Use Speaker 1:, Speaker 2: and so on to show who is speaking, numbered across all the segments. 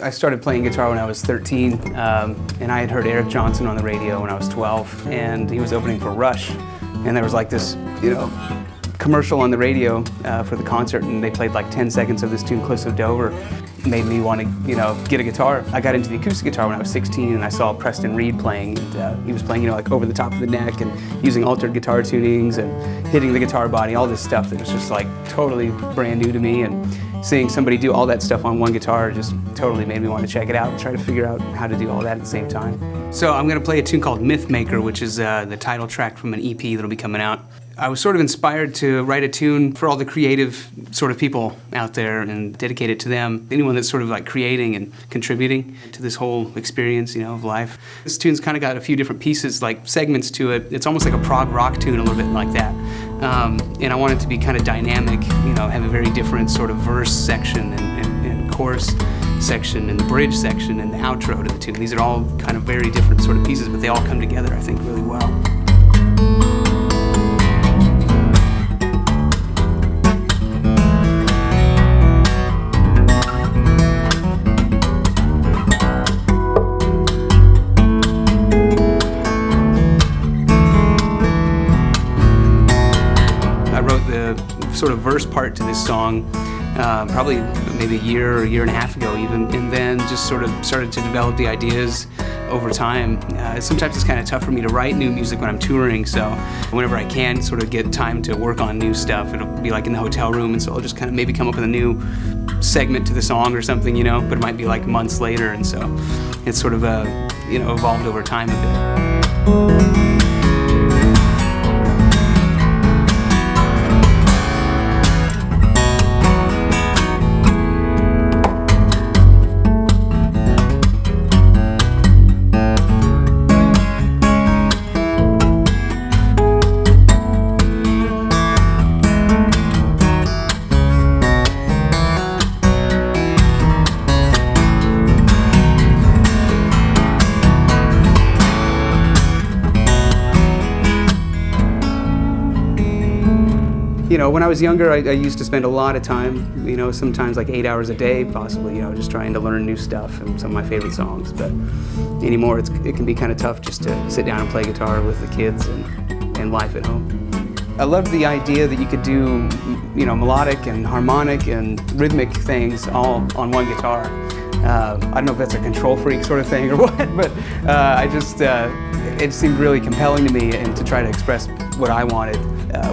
Speaker 1: I started playing guitar when I was 13, and I had heard Eric Johnson on the radio when I was 12, and he was opening for Rush, and there was like this, commercial on the radio for the concert, and they played like 10 seconds of this tune, Cliffs of Dover. It made me want to, get a guitar. I got into the acoustic guitar when I was 16, and I saw Preston Reed playing, and he was playing, like over the top of the neck and using altered guitar tunings and hitting the guitar body, all this stuff that was just like totally brand new to me. And seeing somebody do all that stuff on one guitar just totally made me want to check it out and try to figure out how to do all that at the same time. So I'm going to play a tune called Myth Maker, which is the title track from an EP that'll be coming out. I was sort of inspired to write a tune for all the creative sort of people out there and dedicate it to them. Anyone that's sort of like creating and contributing to this whole experience, of life. This tune's kind of got a few different pieces, like segments to it. It's almost like a prog rock tune, a little bit like that. And I want it to be kind of dynamic, have a very different sort of verse section and chorus section and the bridge section and the outro to the tune. These are all kind of very different sort of pieces, but they all come together, I think, really well. Sort of verse part to this song probably maybe a year or a year and a half ago even, and then just sort of started to develop the ideas over time. Sometimes it's kind of tough for me to write new music when I'm touring, so whenever I can sort of get time to work on new stuff, it'll be like in the hotel room, and so I'll just kind of maybe come up with a new segment to the song or something, but it might be like months later, and so it's sort of evolved over time a bit. When I was younger, I used to spend a lot of time, sometimes like 8 hours a day, possibly, just trying to learn new stuff and some of my favorite songs. But anymore, it can be kind of tough just to sit down and play guitar with the kids and life at home. I loved the idea that you could do, melodic and harmonic and rhythmic things all on one guitar. I don't know if that's a control freak sort of thing or what, but it seemed really compelling to me and to try to express what I wanted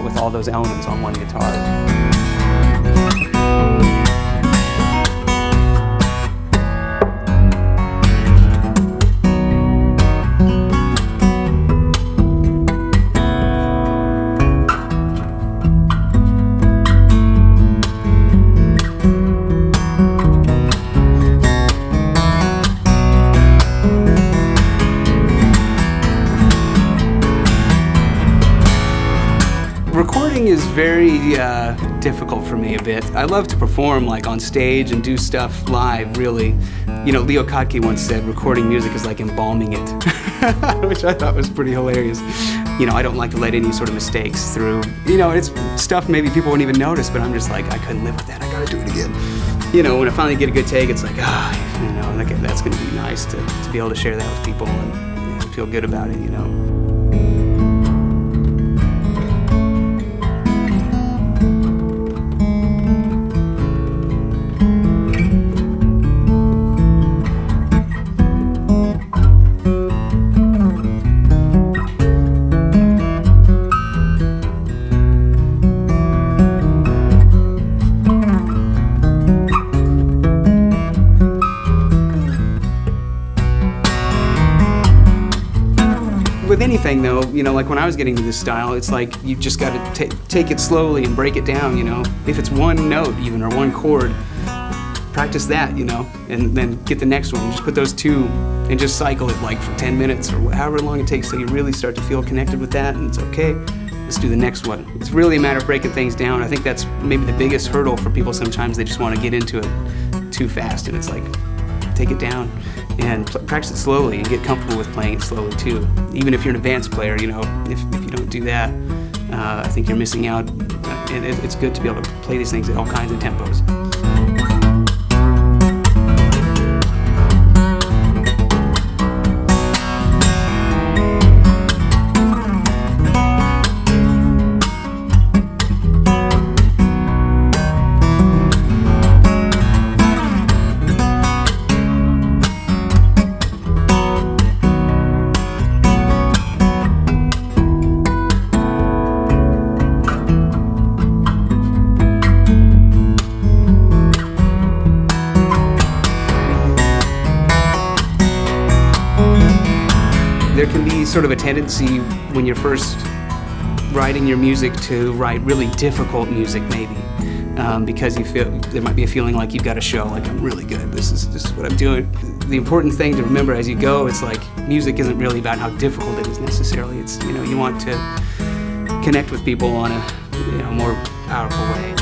Speaker 1: with all those elements on one guitar. Recording is very difficult for me a bit. I love to perform like on stage and do stuff live, really. Leo Kottke once said recording music is like embalming it, which I thought was pretty hilarious. I don't like to let any sort of mistakes through. It's stuff maybe people wouldn't even notice, but I'm just like, I couldn't live with that, I gotta do it again. When I finally get a good take, it's like, that's gonna be nice to be able to share that with people and feel good about it, With anything though, like when I was getting to this style, it's like you just got to take it slowly and break it down, If it's one note even or one chord, practice that, and then get the next one. Just put those two and just cycle it like for 10 minutes or however long it takes till you really start to feel connected with that, and it's okay. Let's do the next one. It's really a matter of breaking things down. I think that's maybe the biggest hurdle for people sometimes. They just want to get into it too fast, and it's like, take it down and practice it slowly and get comfortable with playing it slowly too. Even if you're an advanced player, if you don't do that, I think you're missing out. And it's good to be able to play these things at all kinds of tempos. there can be sort of a tendency when you're first writing your music to write really difficult music, maybe, because you feel there might be a feeling like you've got to show like I'm really good. This is what I'm doing. The important thing to remember as you go, it's like music isn't really about how difficult it is necessarily. It's, you know, you want to connect with people on a more powerful way.